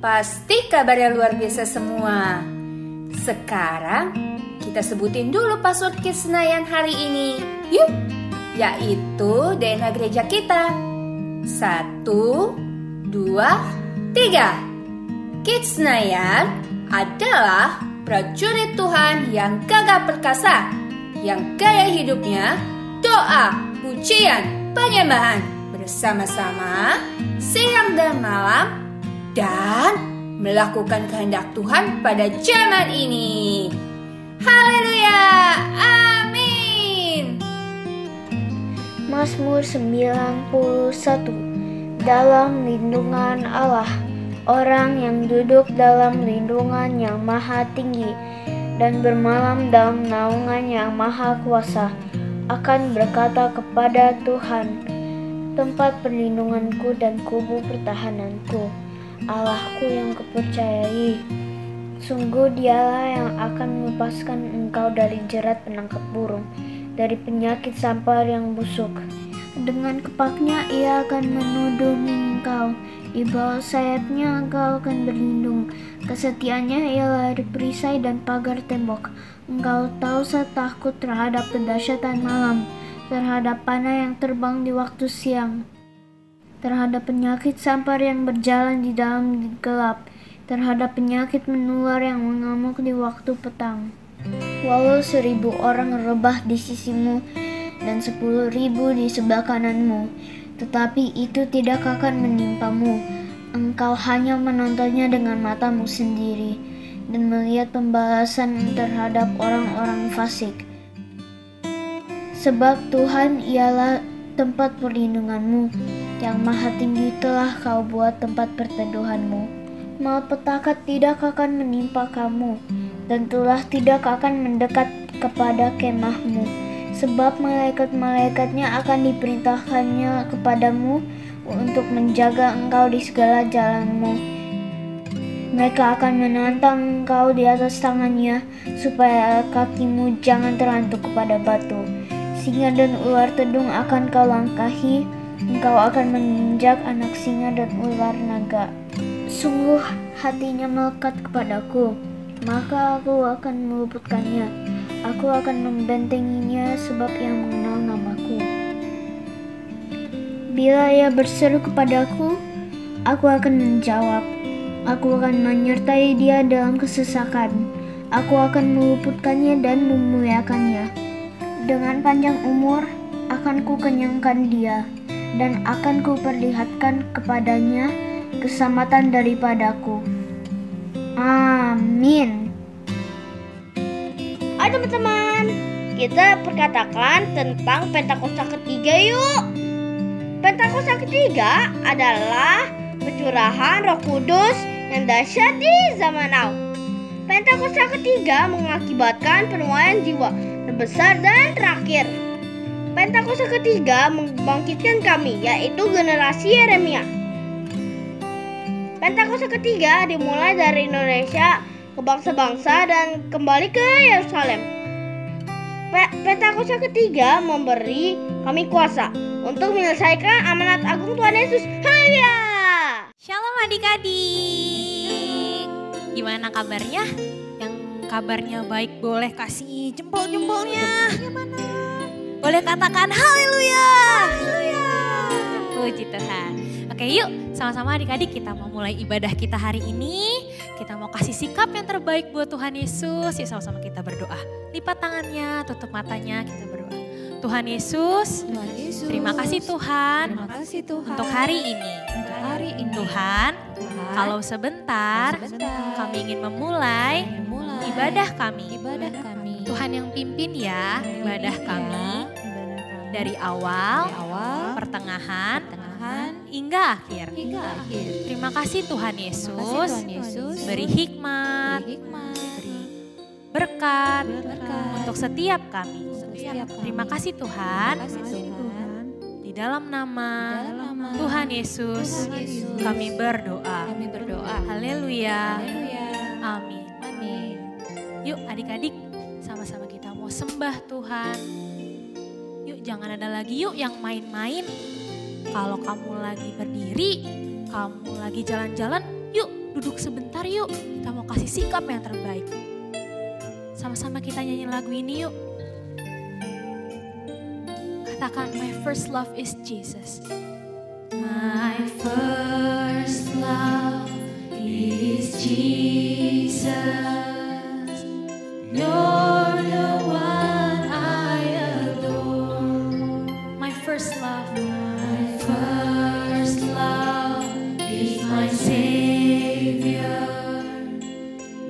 Pasti kabarnya luar biasa semua. Sekarang kita sebutin dulu password Kids Senayan hari ini. Yuk, yaitu DNA gereja kita. 1, 2, 3. Kids Senayan adalah prajurit Tuhan yang gagah perkasa, yang gaya hidupnya doa, pujian, penyembahan bersama-sama siang dan malam, dan melakukan kehendak Tuhan pada zaman ini. Haleluya, amin. Mazmur 91. Dalam lindungan Allah, orang yang duduk dalam lindungan yang maha tinggi dan bermalam dalam naungan yang maha kuasa akan berkata kepada Tuhan, tempat perlindunganku dan kubu pertahananku, Allahku yang kupercayai. Sungguh Dialah yang akan melepaskan engkau dari jerat penangkap burung, dari penyakit sampar yang busuk. Dengan kepaknya Ia akan menudungi engkau, di bawah sayapnya engkau akan berlindung. Kesetiaannya ialah perisai dan pagar tembok. Engkau tahu takut terhadap kedahsyatan malam, terhadap panah yang terbang di waktu siang, terhadap penyakit sampar yang berjalan di dalam gelap, terhadap penyakit menular yang mengamuk di waktu petang. Walau 1.000 orang rebah di sisimu dan 10.000 di sebelah kananmu, tetapi itu tidak akan menimpamu. Engkau hanya menontonnya dengan matamu sendiri dan melihat pembalasan terhadap orang-orang fasik. Sebab Tuhan ialah tempat perlindunganmu, yang maha tinggi telah kau buat tempat perteduhanmu. Malapetaka tidak akan menimpa kamu, dan tulah tidak akan mendekat kepada kemahmu. Sebab malaikat-malaikatnya akan diperintahkannya kepadamu untuk menjaga engkau di segala jalanmu. Mereka akan menantang engkau di atas tangannya, supaya kakimu jangan terhantuk kepada batu. Singa dan ular tedung akan kau langkahi, engkau akan menginjak anak singa dan ular naga. Sungguh hatinya melekat kepadaku, maka aku akan meluputkannya. Aku akan membentenginya sebab ia mengenal namaku. Bila ia berseru kepadaku, aku akan menjawab. Aku akan menyertai dia dalam kesesakan. Aku akan meluputkannya dan memuliakannya. Dengan panjang umur akan ku kenyangkan dia, dan akan ku perlihatkan kepadanya keselamatan daripadaku. Amin. Ayo teman-teman, kita perkatakan tentang Pentakosta ketiga yuk. Pentakosta ketiga adalah pencurahan Roh Kudus yang dahsyat di zaman now. Pentakosta ketiga mengakibatkan penuaian jiwa terbesar dan terakhir. Pentakosta ketiga membangkitkan kami, yaitu generasi Yeremia. Pentakosta ketiga dimulai dari Indonesia ke bangsa-bangsa dan kembali ke Yerusalem. Pentakosta ketiga memberi kami kuasa untuk menyelesaikan amanat agung Tuhan Yesus. Haleluya! Shalom adik-adik. Gimana kabarnya? Yang kabarnya baik boleh kasih jempol-jempolnya. Boleh katakan haleluya. Haleluya. Puji Tuhan. Oke, yuk sama-sama adik-adik kita mau mulai ibadah kita hari ini. Kita mau kasih sikap yang terbaik buat Tuhan Yesus. Yuk sama-sama kita berdoa. Lipat tangannya, tutup matanya, kita berdoa. Tuhan Yesus, terima kasih Tuhan, untuk hari ini. Tuhan, kalau sebentar kami ingin memulai ibadah kami. Tuhan yang pimpin ya ibadah kami dari awal, pertengahan, hingga akhir. Terima kasih Tuhan Yesus, beri hikmat, beri berkat untuk setiap kami. Terima kasih Tuhan, di dalam nama Tuhan Yesus kami berdoa. Haleluya. Amin. Yuk adik-adik sama-sama kita mau sembah Tuhan. Yuk jangan ada lagi yuk yang main-main. Kalau kamu lagi berdiri, kamu lagi jalan-jalan, yuk duduk sebentar yuk. Kita mau kasih sikap yang terbaik. Sama-sama kita nyanyi lagu ini yuk. Katakan, my first love is Jesus. My first love is Jesus. You're the one I adore. My first love is my Savior.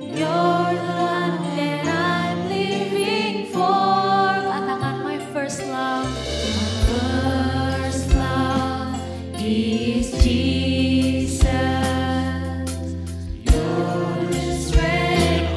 You're the one that I'm living for. Katakan, my first love is Jesus. You're the strength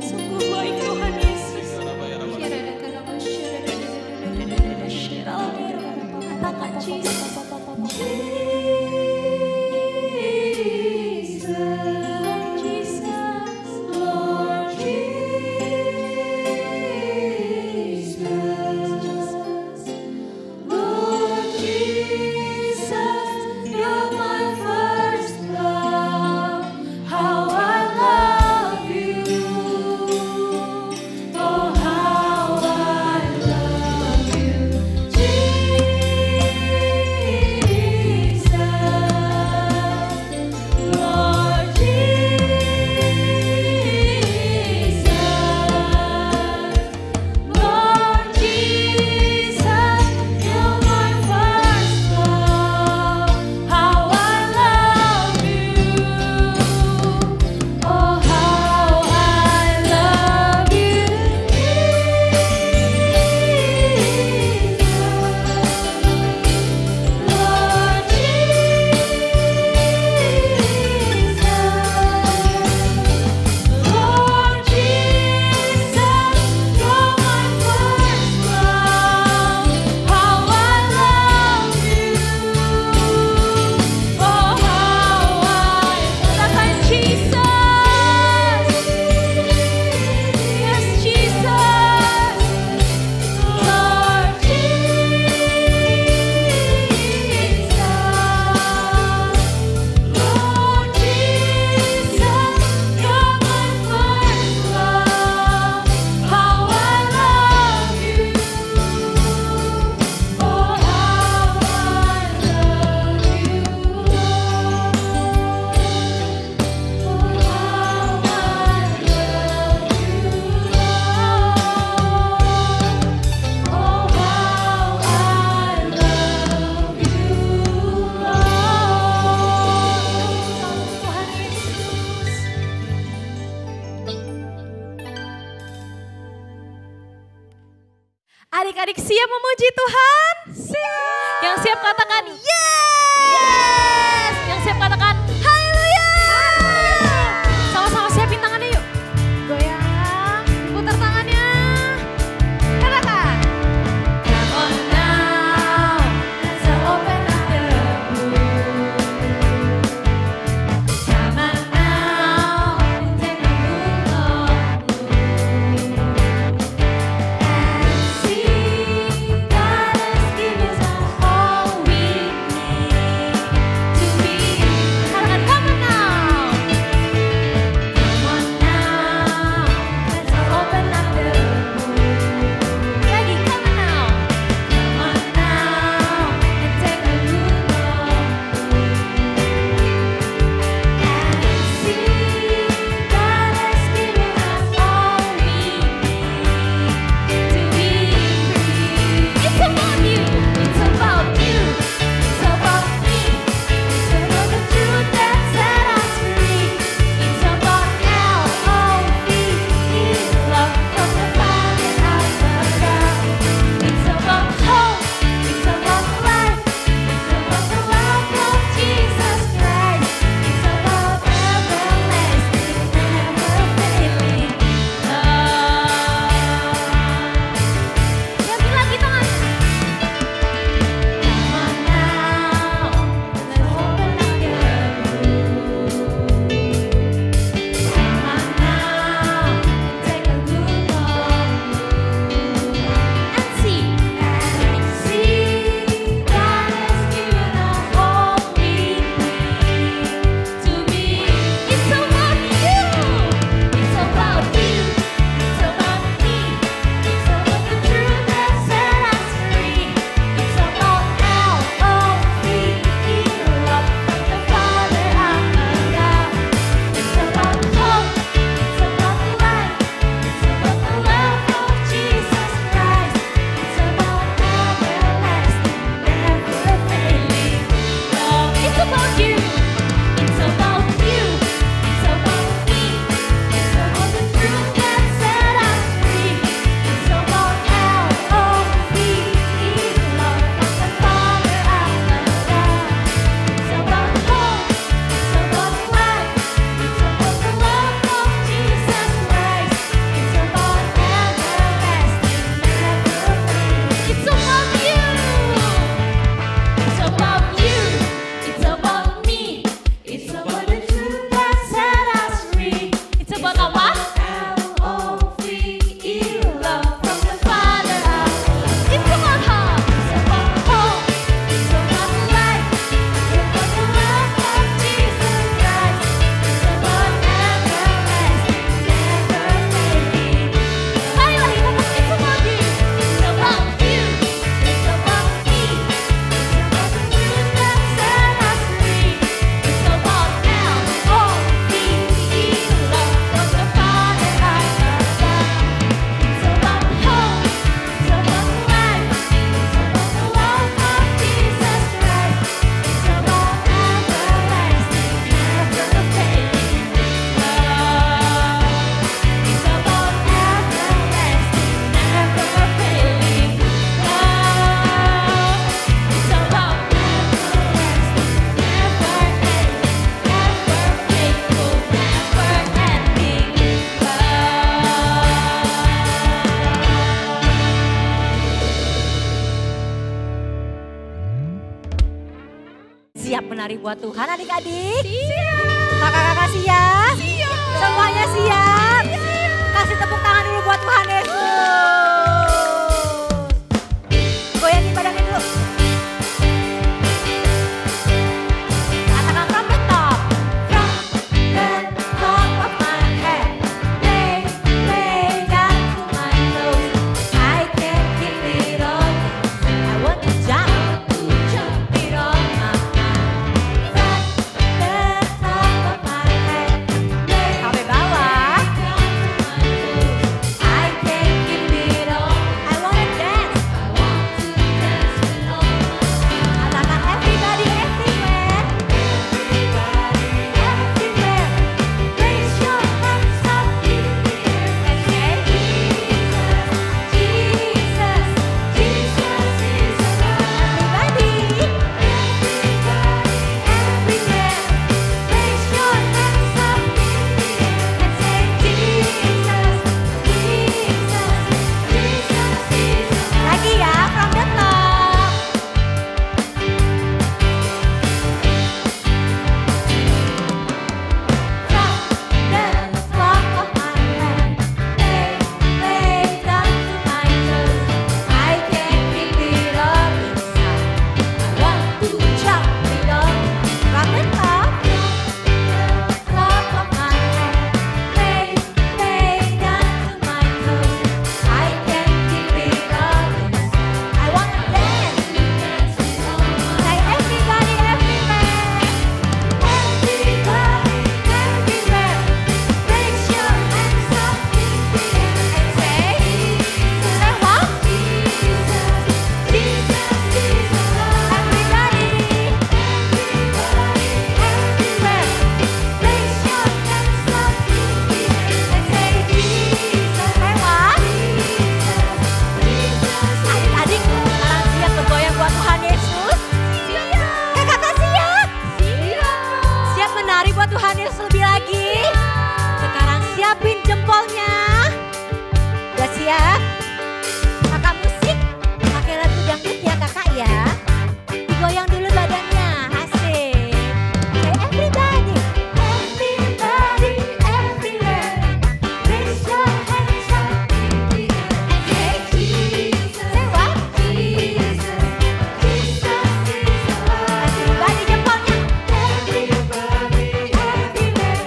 Sungguh baik Tuhan Yesus. Katakan Jesus. Adik-adik siap memuji Tuhan? Siap. Yang siap katakan yes. Yang siap katakan haleluya. Sama-sama siapin tangannya yuk. Goyang, putar tangannya. Katakan. Come on now, let's open up the book. Come on now, and take a look on blue. And see, God has given us all we need. menari buat Tuhan adik-adik? Siap. Kakak-kakak siap? Siap. Semuanya siap? Kasih tepuk tangan dulu buat Tuhan Yesus. Goyangin badannya dulu. Katakan from the top. From the top of my head. Lay down to my toes. I can't keep it on. I want to jump it on my mind. From the top of my head. Sampai bawah. I can't keep it on. I wanna dance. Katakan everybody everywhere. Everywhere. Raise your hands up in the air and say Jesus, Jesus, Jesus is alive. Everybody. Everywhere. Raise your hands up in the air and say Jesus, Jesus, Jesus is alive. Lagi ya, from the top. From the top of my head, lay down to my toes. I can't keep it up inside. I want to jump it up. From the top of my head, lay down to my toes. I can't keep it up inside. I want to dance. Say everybody everywhere. Everybody everywhere. Raise your hands up in the air and say what? Jesus, Jesus is alive. Everybody, everywhere. Raise your hands up in the air and say Jesus. Say what? Adik-adik, sekarang siap bergoyang buat Tuhan Yesus? Siap. Kakak siap? Siap. Siap menari buat Tuhan Yesus lebih lagi? Sekarang siapin jempolnya. Udah siap? Kakak musik, pakai lagu dangdut ya kakak ya. Digoyang dulu badannya, asik. Say everybody. Everybody, everywhere. Raise your hands up in the air and say Jesus. Say what? Jesus, Jesus is alive. Everybody jempolnya. Everybody, everywhere.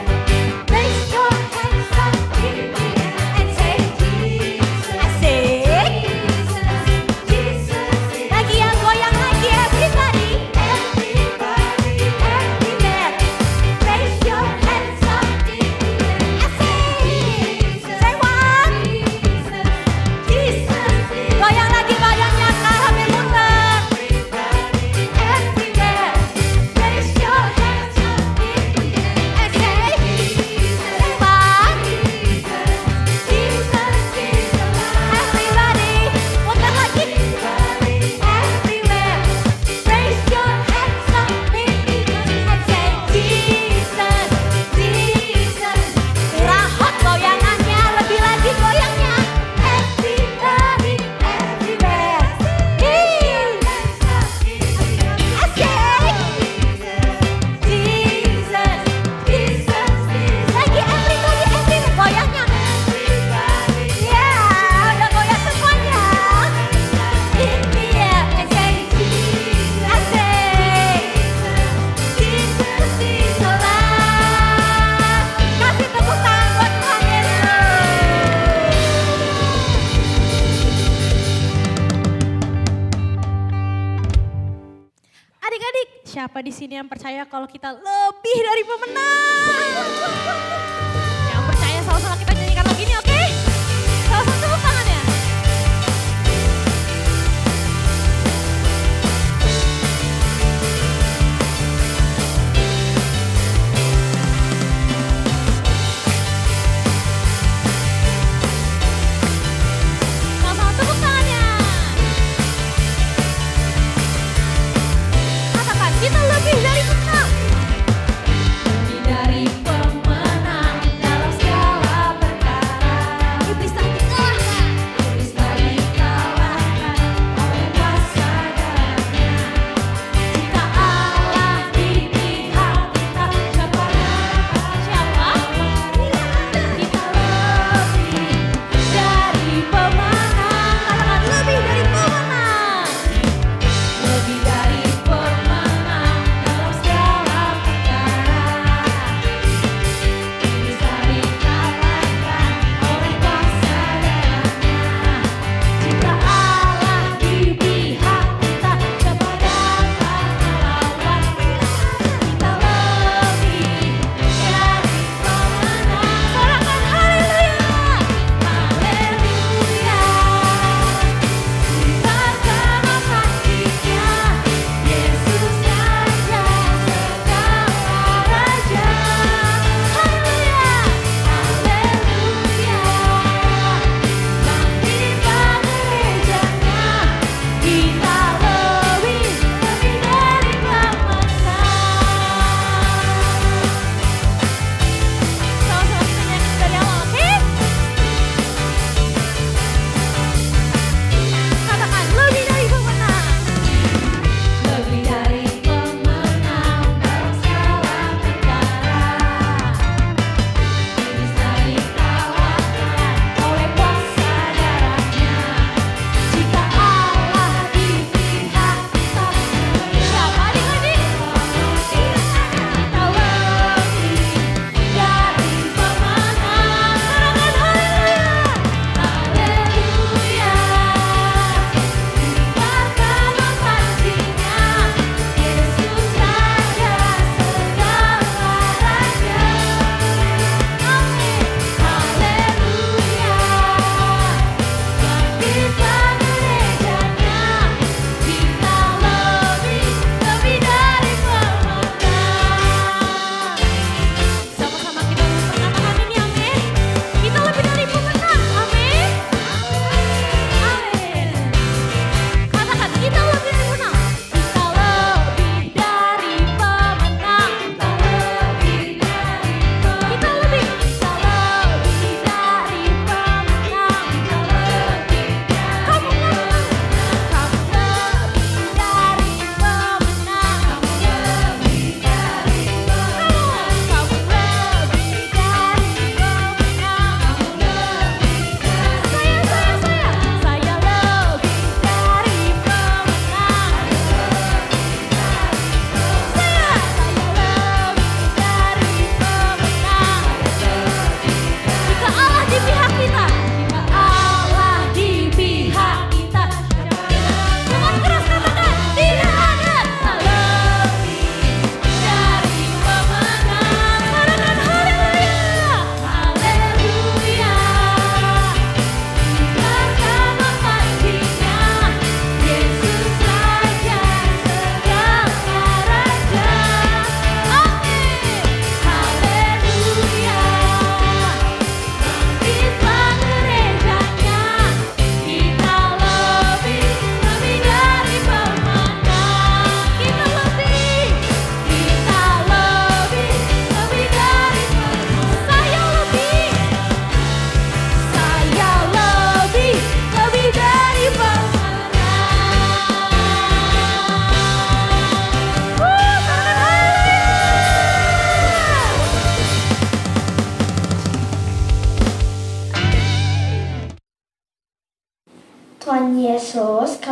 Raise your hands up in the air and say Jesus. Asik. Jesus, lagi yang goyang lagi everybody. Everybody, everywhere. Raise your hands up in the air. Asik. Say what? Jesus, goyang lagi badannya sambil muter. Everywhere. Raise your hands up in the air and say what? Jesus is alive. Everybody, muter lagi. Everywhere. Raise your hands up in the air and say Jesus, Jesus. Kurang hot goyangannya, lebih lagi goyangnya. Everybody, everywhere. Asik. Jesus, Jesus. Lagi everybody, everywhere. Goyangnya. Ya, udah goyang semuanya. In the air and say asik. Jesus is alive. Kasih tepuk tangan buat Tuhan Yesus. Adik-adik, siapa di sini yang percaya kalau kita lebih dari pemenang? Yang percaya sama-sama kita nyanyikan lagu ini, oke? Sama-sama tepuk tangannya. Sama-sama tepuk tangannya. Katakan, kita lebih dari pemenang. Lebih dari pemenang dalam segala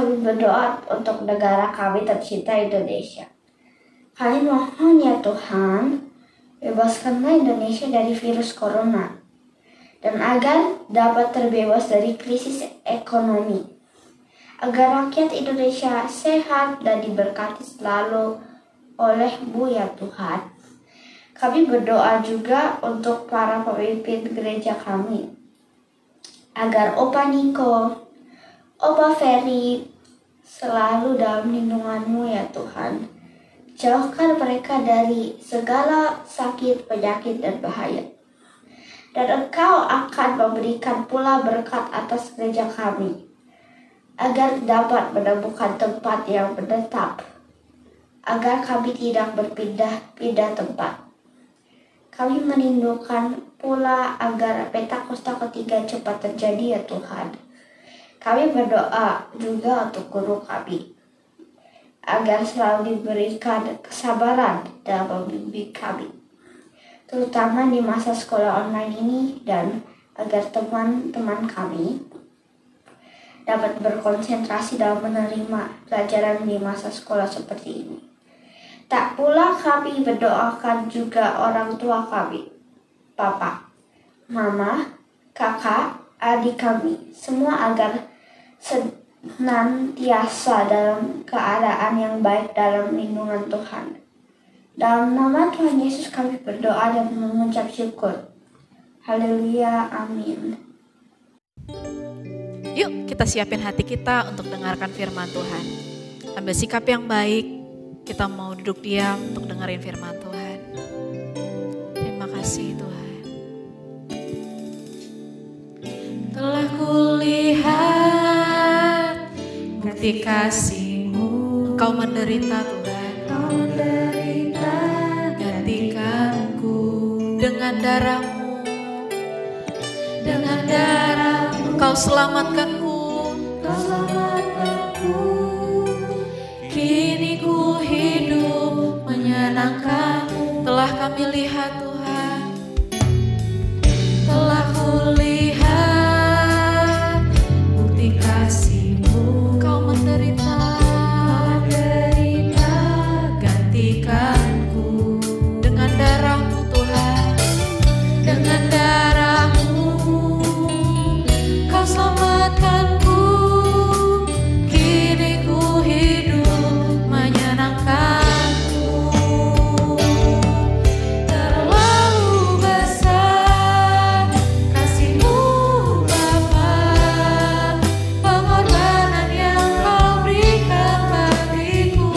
kami berdoa untuk negara kami tercinta Indonesia. Kami mohon ya Tuhan, bebaskanlah Indonesia dari virus corona, dan agar dapat terbebas dari krisis ekonomi, agar rakyat Indonesia sehat dan diberkati selalu oleh-Mu ya Tuhan. Kami berdoa juga untuk para pemimpin gereja kami, agar Opa Niko, Opa Ferry selalu dalam lindungan-Mu ya Tuhan. Jauhkan mereka dari segala sakit, penyakit, dan bahaya. Dan Engkau akan memberikan pula berkat atas gereja kami, agar dapat menemukan tempat yang menetap, agar kami tidak berpindah-pindah tempat. Kami merindukan pula agar Pentakosta ketiga cepat terjadi ya Tuhan. Kami berdoa juga untuk guru kami, agar selalu diberikan kesabaran dalam membimbing kami, terutama di masa sekolah online ini, dan agar teman-teman kami dapat berkonsentrasi dalam menerima pelajaran di masa sekolah seperti ini. Tak pula kami berdoakan juga orang tua kami, papa, mama, kakak, adik kami, semua agar senantiasa dalam keadaan yang baik dalam lindungan Tuhan. Dalam nama Tuhan Yesus kami berdoa dan mengucap syukur. Haleluya, amin. Yuk kita siapin hati kita untuk dengarkan firman Tuhan. Ambil sikap yang baik, kita mau duduk diam untuk dengerin firman Tuhan. Terima kasih Tuhan. Telah kulihat bukti kasih-Mu, Engkau menderita Tuhan, Engkau menderita, gantikanku dengan darah-Mu, dengan darah-Mu, Engkau selamatkanku, Engkau selamatkanku. Kini ku hidup menyenangkan-Mu. Telah kami lihat Tuhan, telah kulihat bukti kasih-Mu, Kau menderita, gantikanku dengan darah-Mu Tuhan, dengan darah-Mu, Kau selamatkanku. Kini ku hidup menyenangkan-Mu. Terlalu besar kasih-Mu Bapa, pengorbanan yang Kau berikan bagiku.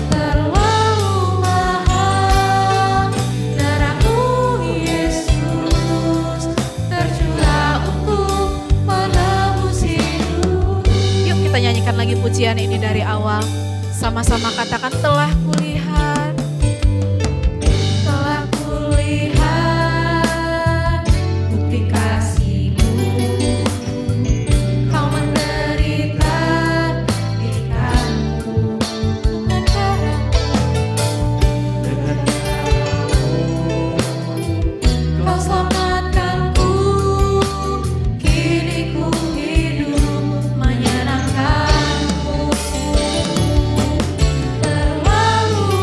Terlalu mahal darah-Mu Yesus, tercurah untuk menebus hidup. Yuk kita nyanyikan lagi pujian ini dari awal. Sama-sama katakan, telah kulihat, telah kulihat bukti kasih-Mu, Kau menderita, gantikanku dengan darah-Mu, Kau selamatkanku. Kini ku hidup menyenangkan-Mu. Terlalu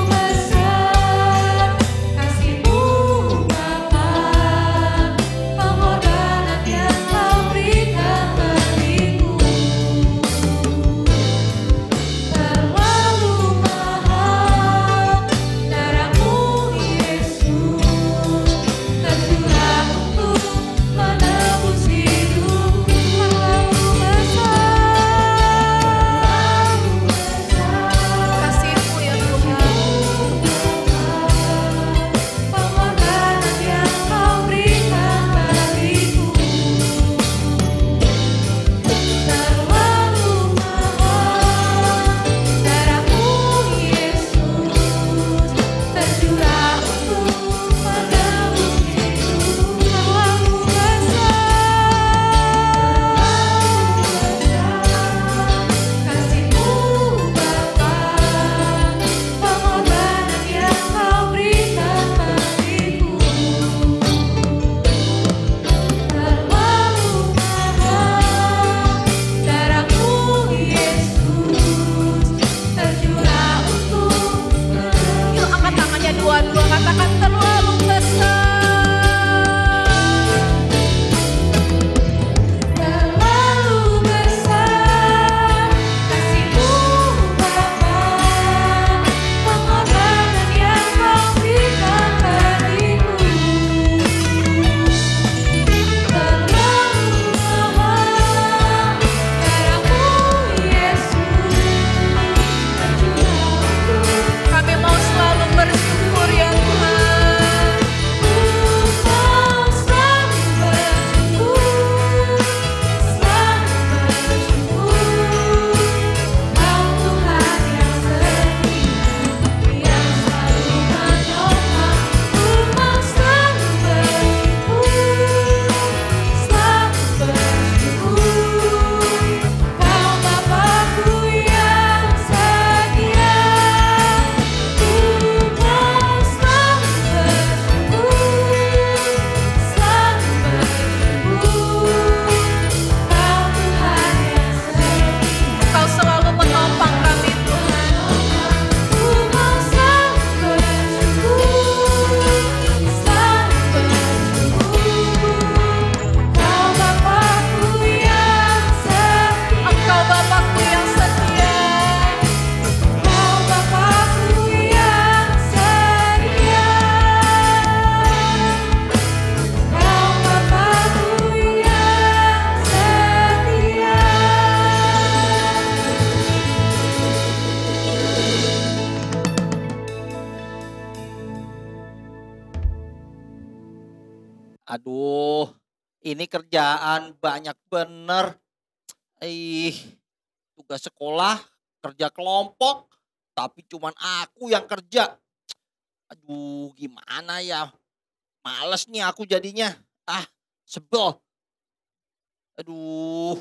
katakan terlalu besar. Terlalu besar kasih-Mu Bapa, pengorbanan yang Kau berikan bagiku. Terlalu mahal darah-Mu Yesus tercurah untuk kami. Mau selalu bersyukur ya Tuhan. Mau selalu bersyukur, selalu bersyukur. Kau Tuhan yang setia, yang selalu menolong. Mau selalu bersyukur, selalu bersyukur. Kau Bapa-Ku yang setia. Kau selalu menopang kami Tuhan. Ku mau selalu bersyukur, selalu bersyukur. Kau Bapa-Ku yang setia. Engkau Bapa-Ku yang setia. Kau Bapa-Ku yang setia. Kau Bapa-Ku yang setia. Aduh, ini kerjaan banyak bener. Tugas sekolah, kerja kelompok, tapi cuman aku yang kerja. Aduh, gimana ya? Males nih aku jadinya. Sebel. Aduh,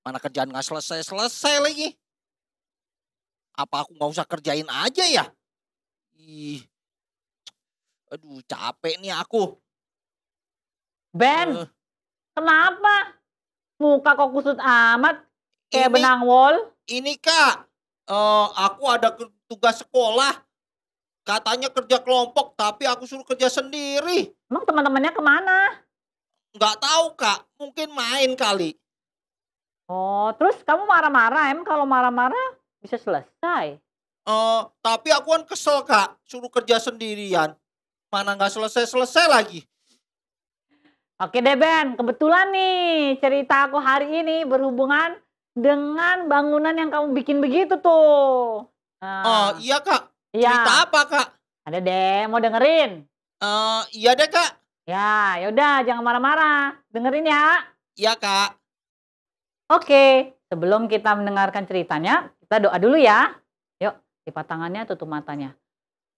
mana kerjaan gak selesai-selesai lagi. Apa aku gak usah kerjain aja ya? Aduh, capek nih aku. Ben, kenapa? Muka kok kusut amat, kayak Ini- benang wol. Ini Kak, aku ada tugas sekolah. Katanya kerja kelompok, tapi aku suruh kerja sendiri. Emang teman-temannya kemana? Nggak tahu Kak, mungkin main kali. Oh, terus kamu marah-marah, emang kalau marah-marah bisa selesai. Tapi aku kan kesel Kak, suruh kerja sendirian. Mana nggak selesai-selesai lagi. Oke deh Ben, kebetulan nih cerita aku hari ini berhubungan dengan bangunan yang kamu bikin begitu tuh. Nah, Iya Kak, iya, cerita apa Kak? ada deh, mau dengerin? Iya deh Kak. Ya, yaudah jangan marah-marah, dengerin ya. Iya Kak. Oke, sebelum kita mendengarkan ceritanya, kita doa dulu ya. Yuk, lipat tangannya, tutup matanya.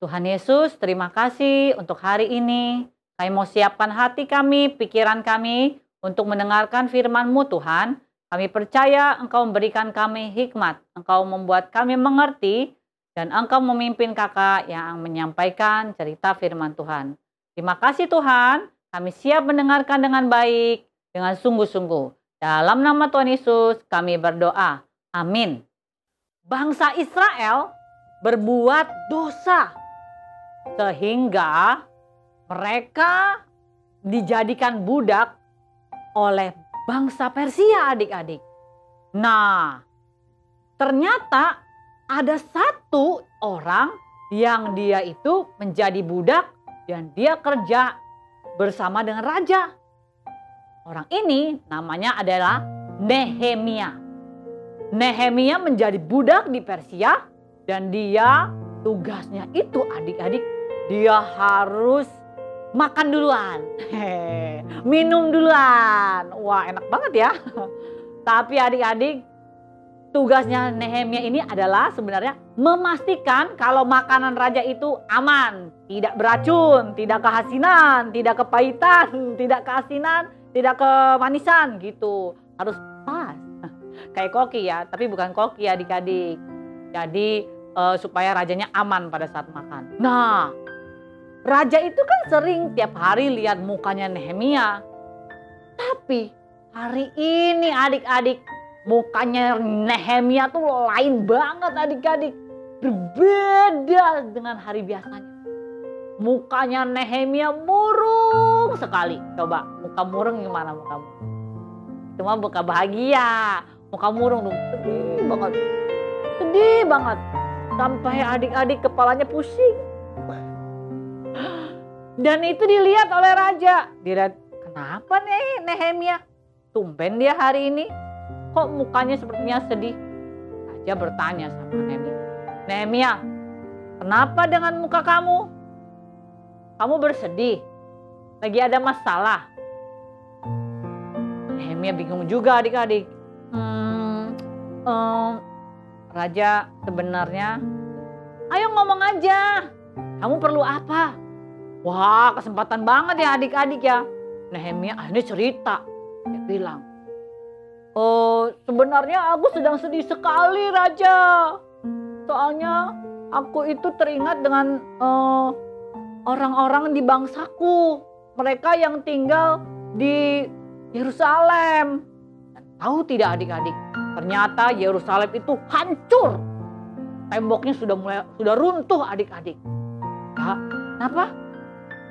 Tuhan Yesus, terima kasih untuk hari ini. Kami mau siapkan hati kami, pikiran kami untuk mendengarkan firman-Mu Tuhan. Kami percaya Engkau memberikan kami hikmat. Engkau membuat kami mengerti dan Engkau memimpin kakak yang menyampaikan cerita firman Tuhan. Terima kasih Tuhan, kami siap mendengarkan dengan baik, dengan sungguh-sungguh. Dalam nama Tuhan Yesus kami berdoa. Amin. Bangsa Israel berbuat dosa sehingga mereka dijadikan budak oleh bangsa Persia adik-adik. Nah, ternyata ada satu orang yang dia itu menjadi budak dan dia kerja bersama dengan raja. Orang ini namanya adalah Nehemia. Nehemia menjadi budak di Persia dan dia tugasnya itu adik-adik, dia harus makan duluan, minum duluan. Wah, enak banget ya. Tapi adik-adik, tugasnya Nehemia ini adalah sebenarnya memastikan kalau makanan raja itu aman, tidak beracun, tidak keasinan, tidak kepahitan, tidak keasinan, tidak kemanisan gitu. Harus pas. Kayak koki ya, tapi bukan koki adik-adik. Jadi supaya rajanya aman pada saat makan. Nah, raja itu kan sering tiap hari lihat mukanya Nehemia. Tapi hari ini adik-adik, mukanya Nehemia tuh lain banget adik-adik. Berbeda dengan hari biasanya. mukanya Nehemia murung sekali. Coba muka murung gimana mukamu? Itu mah muka bahagia. Muka murung dong, sedih banget. Sedih banget. Sampai adik-adik kepalanya pusing. Dan itu dilihat oleh raja. Dilihat, kenapa nih Nehemia? Tumben dia hari ini. Kok mukanya sepertinya sedih? Raja bertanya sama Nehemia. Nehemia, kenapa dengan muka kamu? Kamu bersedih? Lagi ada masalah? Nehemia bingung juga adik-adik. Raja sebenarnya, ayo ngomong aja. Kamu perlu apa? Wah, kesempatan banget ya adik-adik ya. Nehemia akhirnya cerita. Dia bilang, sebenarnya aku sedang sedih sekali Raja. Soalnya aku itu teringat dengan orang-orang di bangsaku. Mereka yang tinggal di Yerusalem. Dan tahu tidak adik-adik? Ternyata Yerusalem itu hancur. Temboknya sudah runtuh adik-adik. Ya, kenapa?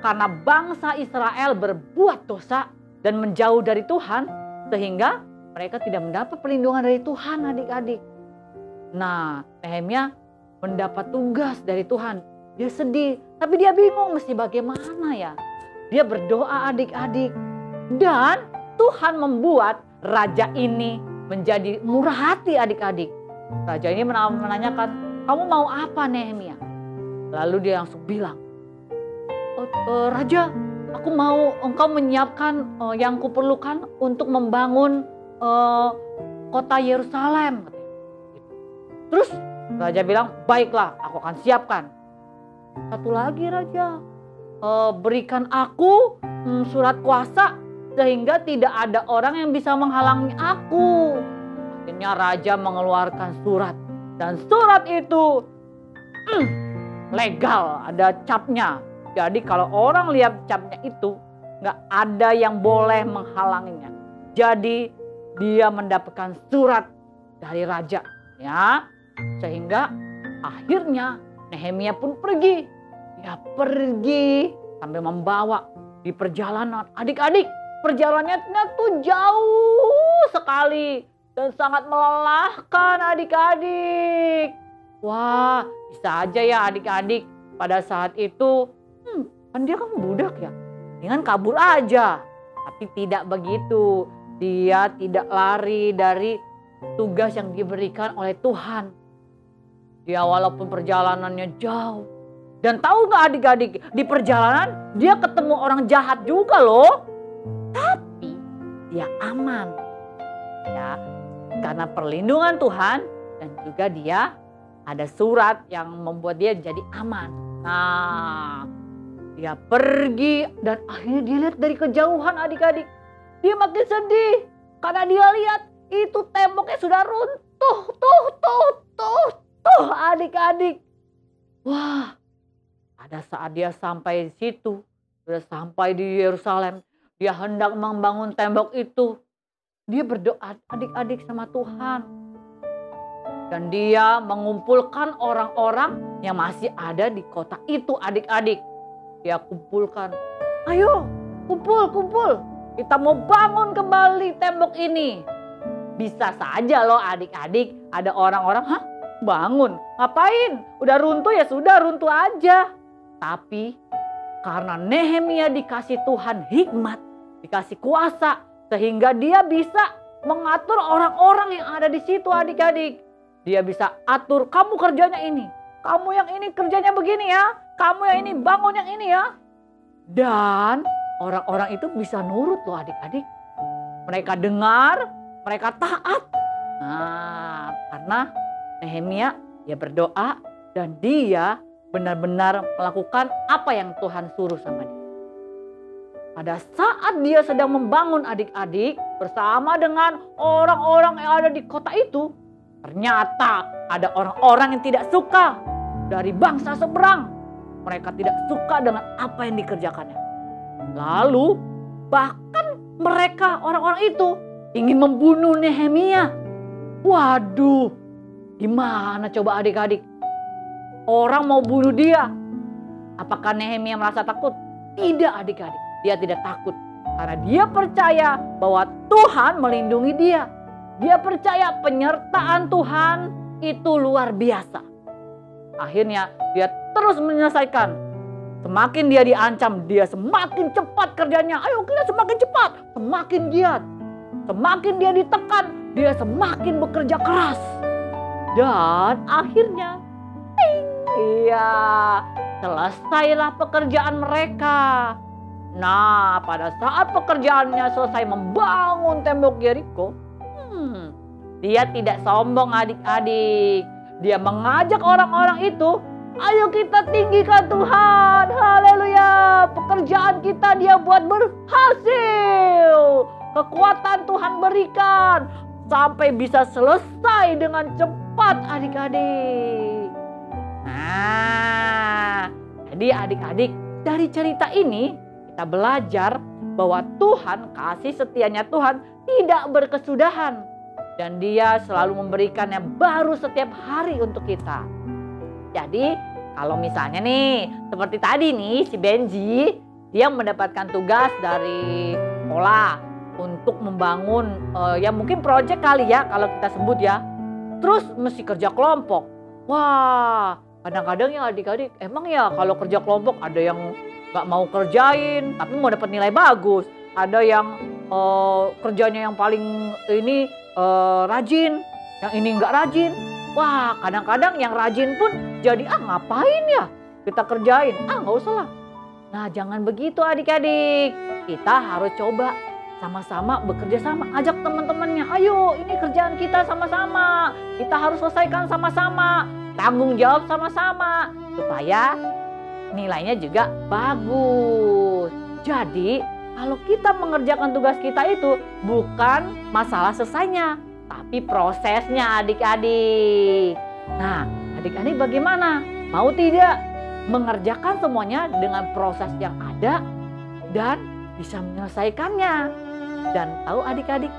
Karena bangsa Israel berbuat dosa dan menjauh dari Tuhan, sehingga mereka tidak mendapat perlindungan dari Tuhan adik-adik. Nah, Nehemia mendapat tugas dari Tuhan. Dia sedih, tapi dia bingung mesti bagaimana ya. Dia berdoa adik-adik. Dan Tuhan membuat raja ini menjadi murah hati adik-adik. Raja ini menanyakan, kamu mau apa Nehemia? Lalu dia langsung bilang, Raja, aku mau engkau menyiapkan yang kuperlukan untuk membangun kota Yerusalem. Terus Raja bilang, baiklah aku akan siapkan. Satu lagi Raja, berikan aku surat kuasa sehingga tidak ada orang yang bisa menghalangi aku. Akhirnya Raja mengeluarkan surat. Dan surat itu legal, ada capnya. Jadi kalau orang lihat capnya itu, nggak ada yang boleh menghalanginya. Jadi dia mendapatkan surat dari raja, ya. Sehingga akhirnya Nehemia pun pergi. Dia pergi sambil membawa di perjalanan. Adik-adik, perjalanannya tuh jauh sekali dan sangat melelahkan adik-adik. Wah, bisa aja ya adik-adik pada saat itu. Kan dia kan budak ya, dengan kabur aja. Tapi tidak begitu. Dia tidak lari dari tugas yang diberikan oleh Tuhan. Dia walaupun perjalanannya jauh. Dan tahu gak adik-adik, di perjalanan dia ketemu orang jahat juga loh. Tapi dia aman. Ya, karena perlindungan Tuhan dan juga dia ada surat yang membuat dia jadi aman. Nah, dia pergi dan akhirnya dia lihat dari kejauhan adik-adik. Dia makin sedih karena dia lihat itu temboknya sudah runtuh. Tuh adik-adik. Wah, pada saat dia sampai di situ, sudah sampai di Yerusalem, dia hendak membangun tembok itu. Dia berdoa adik-adik sama Tuhan. Dan dia mengumpulkan orang-orang yang masih ada di kota itu adik-adik. Dia kumpulkan, ayo kumpul. Kita mau bangun kembali tembok ini. Bisa saja loh adik-adik, ada orang-orang, bangun? Ngapain? Udah runtuh ya sudah runtuh aja. Tapi karena Nehemia dikasih Tuhan hikmat, dikasih kuasa, sehingga dia bisa mengatur orang-orang yang ada di situ adik-adik. Dia bisa atur, kamu kerjanya ini, kamu yang ini kerjanya begini ya, kamu yang ini bangun yang ini ya. Dan orang-orang itu bisa nurut loh adik-adik. Mereka dengar, mereka taat. Nah, karena Nehemia dia berdoa dan dia benar-benar melakukan apa yang Tuhan suruh sama dia. Pada saat dia sedang membangun adik-adik bersama dengan orang-orang yang ada di kota itu, ternyata ada orang-orang yang tidak suka dari bangsa seberang. Mereka tidak suka dengan apa yang dikerjakannya. Lalu bahkan mereka orang-orang itu ingin membunuh Nehemia. Waduh, gimana coba adik-adik? Orang mau bunuh dia. Apakah Nehemia merasa takut? Tidak adik-adik, dia tidak takut. Karena dia percaya bahwa Tuhan melindungi dia. Dia percaya penyertaan Tuhan itu luar biasa. Akhirnya dia terus menyelesaikan. Semakin dia diancam, dia semakin cepat kerjanya. Ayo kita semakin cepat, semakin giat. Semakin dia ditekan, dia semakin bekerja keras. Dan akhirnya, iya, selesailah pekerjaan mereka. Nah, pada saat pekerjaannya selesai membangun tembok Yeriko, dia tidak sombong adik-adik. Dia mengajak orang-orang itu, ayo kita tinggikan Tuhan. Haleluya. Pekerjaan kita dia buat berhasil. Kekuatan Tuhan berikan. Sampai bisa selesai dengan cepat adik-adik. Nah, jadi adik-adik dari cerita ini kita belajar bahwa Tuhan, kasih setianya Tuhan tidak berkesudahan. Dan dia selalu memberikan yang baru setiap hari untuk kita. Jadi kalau misalnya nih seperti tadi nih si Benji, dia mendapatkan tugas dari sekolah untuk membangun ya mungkin proyek kali ya kalau kita sebut ya. Terus mesti kerja kelompok. Wah, kadang-kadang ya adik-adik emang ya kalau kerja kelompok ada yang gak mau kerjain tapi mau dapat nilai bagus. Ada yang kerjanya yang paling ini rajin, yang ini nggak rajin. Wah, kadang-kadang yang rajin pun jadi ngapain ya kita kerjain, nggak usah lah. Nah, jangan begitu adik-adik. Kita harus coba sama-sama bekerja sama, ajak teman-temannya. Ayo, ini kerjaan kita sama-sama. Kita harus selesaikan sama-sama, tanggung jawab sama-sama supaya nilainya juga bagus. Jadi kalau kita mengerjakan tugas kita itu bukan masalah selesainya, tapi prosesnya adik-adik. Nah, adik-adik bagaimana? Mau tidak mengerjakan semuanya dengan proses yang ada dan bisa menyelesaikannya? Dan tahu adik-adik,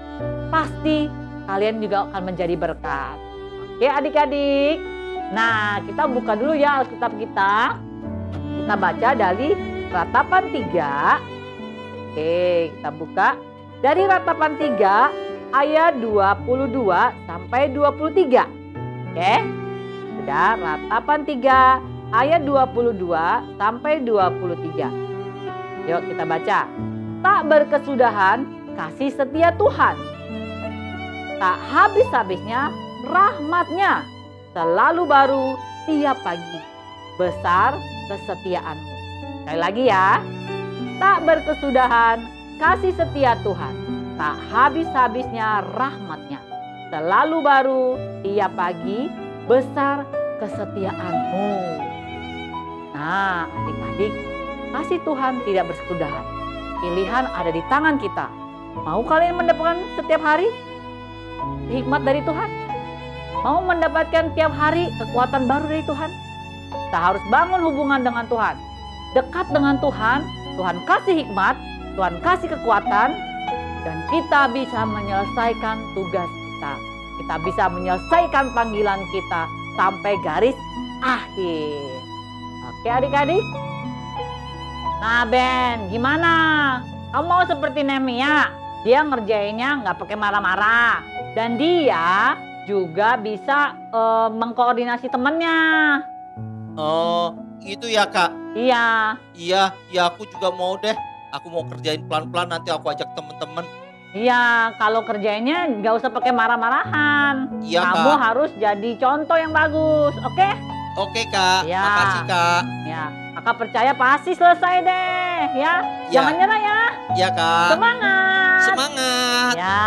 pasti kalian juga akan menjadi berkat. Oke adik-adik. Nah, kita buka dulu ya Alkitab kita. Kita baca dari Ratapan 3. Oke, kita buka dari Ratapan 3 ayat 22 sampai 23. Oke. Sudah, Ratapan 3 ayat 22 sampai 23. Yuk kita baca. Tak berkesudahan kasih setia Tuhan. Tak habis-habisnya rahmatnya. Selalu baru tiap pagi. Besar kesetiaanmu. Sekali lagi ya. Tak berkesudahan kasih setia Tuhan. Tak habis-habisnya rahmatnya. Selalu baru tiap pagi. Besar kesetiaanmu. Nah adik-adik, kasih Tuhan tidak berkesudahan. Pilihan ada di tangan kita. Mau kalian mendapatkan setiap hari hikmat dari Tuhan? Mau mendapatkan tiap hari kekuatan baru dari Tuhan? Kita harus bangun hubungan dengan Tuhan. Dekat dengan Tuhan. Tuhan kasih hikmat, Tuhan kasih kekuatan, dan kita bisa menyelesaikan tugas kita. Kita bisa menyelesaikan panggilan kita sampai garis akhir. Oke adik-adik? Nah Ben, gimana? Kamu mau seperti Nehemia? Dia ngerjainnya nggak pakai marah-marah. Dan dia juga bisa mengkoordinasi temannya. Oh, itu ya Kak? Iya. Iya, ya aku juga mau deh. Aku mau kerjain pelan-pelan, nanti aku ajak temen-temen. Iya, kalau kerjainnya nggak usah pakai marah-marahan. Iya, Kamu Kak. harus jadi contoh yang bagus, oke? Oke Kak, Ya. makasih Kak. Ya, kakak percaya pasti selesai deh, ya. Jangan nyerah ya. Iya Kak. Semangat. Semangat. Ya.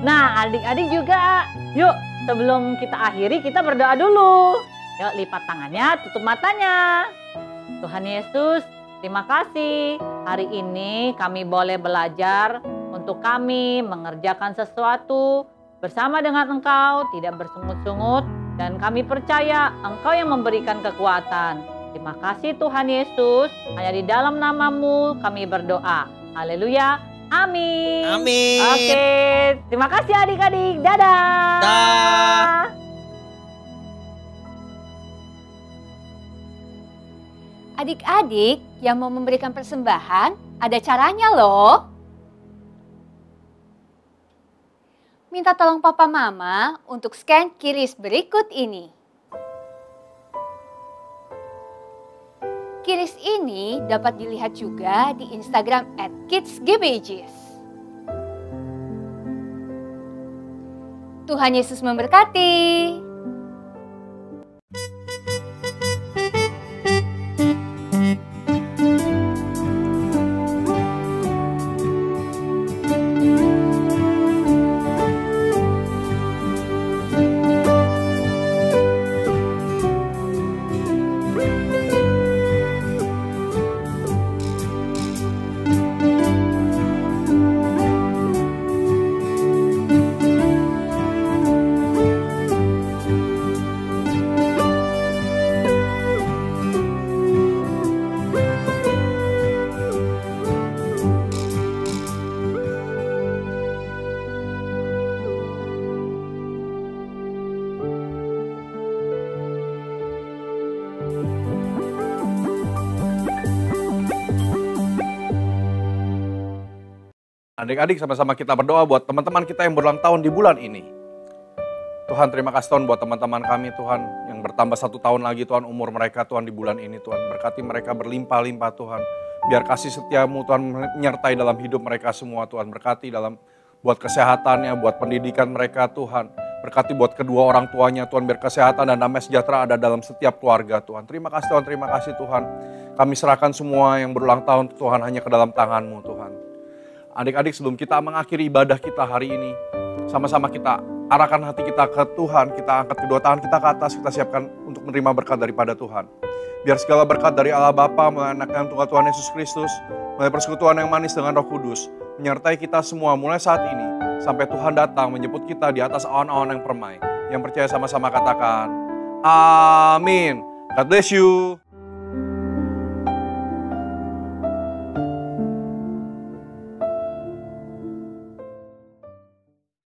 Nah, adik-adik juga. Yuk, sebelum kita akhiri kita berdoa dulu. Yuk, lipat tangannya, tutup matanya. Tuhan Yesus, terima kasih. Hari ini kami boleh belajar untuk kami mengerjakan sesuatu bersama dengan Engkau, tidak bersungut-sungut. Dan kami percaya Engkau yang memberikan kekuatan. Terima kasih Tuhan Yesus. Hanya di dalam nama-Mu kami berdoa. Haleluya. Amin. Amin. Oke. Terima kasih adik-adik. Dadah. Dah. Adik-adik yang mau memberikan persembahan, ada caranya loh. Minta tolong papa mama untuk scan QRIS berikut ini. QRIS ini dapat dilihat juga di Instagram @kidsgbjs. Tuhan Yesus memberkati. Adik-adik sama-sama kita berdoa buat teman-teman kita yang berulang tahun di bulan ini. Tuhan terima kasih Tuhan buat teman-teman kami Tuhan yang bertambah 1 tahun lagi Tuhan umur mereka Tuhan di bulan ini Tuhan. Berkati mereka berlimpah-limpah Tuhan. Biar kasih setiamu Tuhan menyertai dalam hidup mereka semua Tuhan. Berkati dalam buat kesehatannya, buat pendidikan mereka Tuhan. Berkati buat kedua orang tuanya Tuhan. Biar kesehatan dan damai sejahtera ada dalam setiap keluarga Tuhan. Terima kasih Tuhan. Kami serahkan semua yang berulang tahun Tuhan hanya ke dalam tangan-Mu Tuhan. Adik-adik sebelum kita mengakhiri ibadah kita hari ini, sama-sama kita arahkan hati kita ke Tuhan, kita angkat kedua tangan kita ke atas, kita siapkan untuk menerima berkat daripada Tuhan. Biar segala berkat dari Allah Bapa, melalui anak yang Tunggal Tuhan Yesus Kristus, melalui persekutuan yang manis dengan Roh Kudus, menyertai kita semua mulai saat ini, sampai Tuhan datang menjemput kita di atas awan-awan yang permai. Yang percaya sama-sama katakan, Amin. God bless you.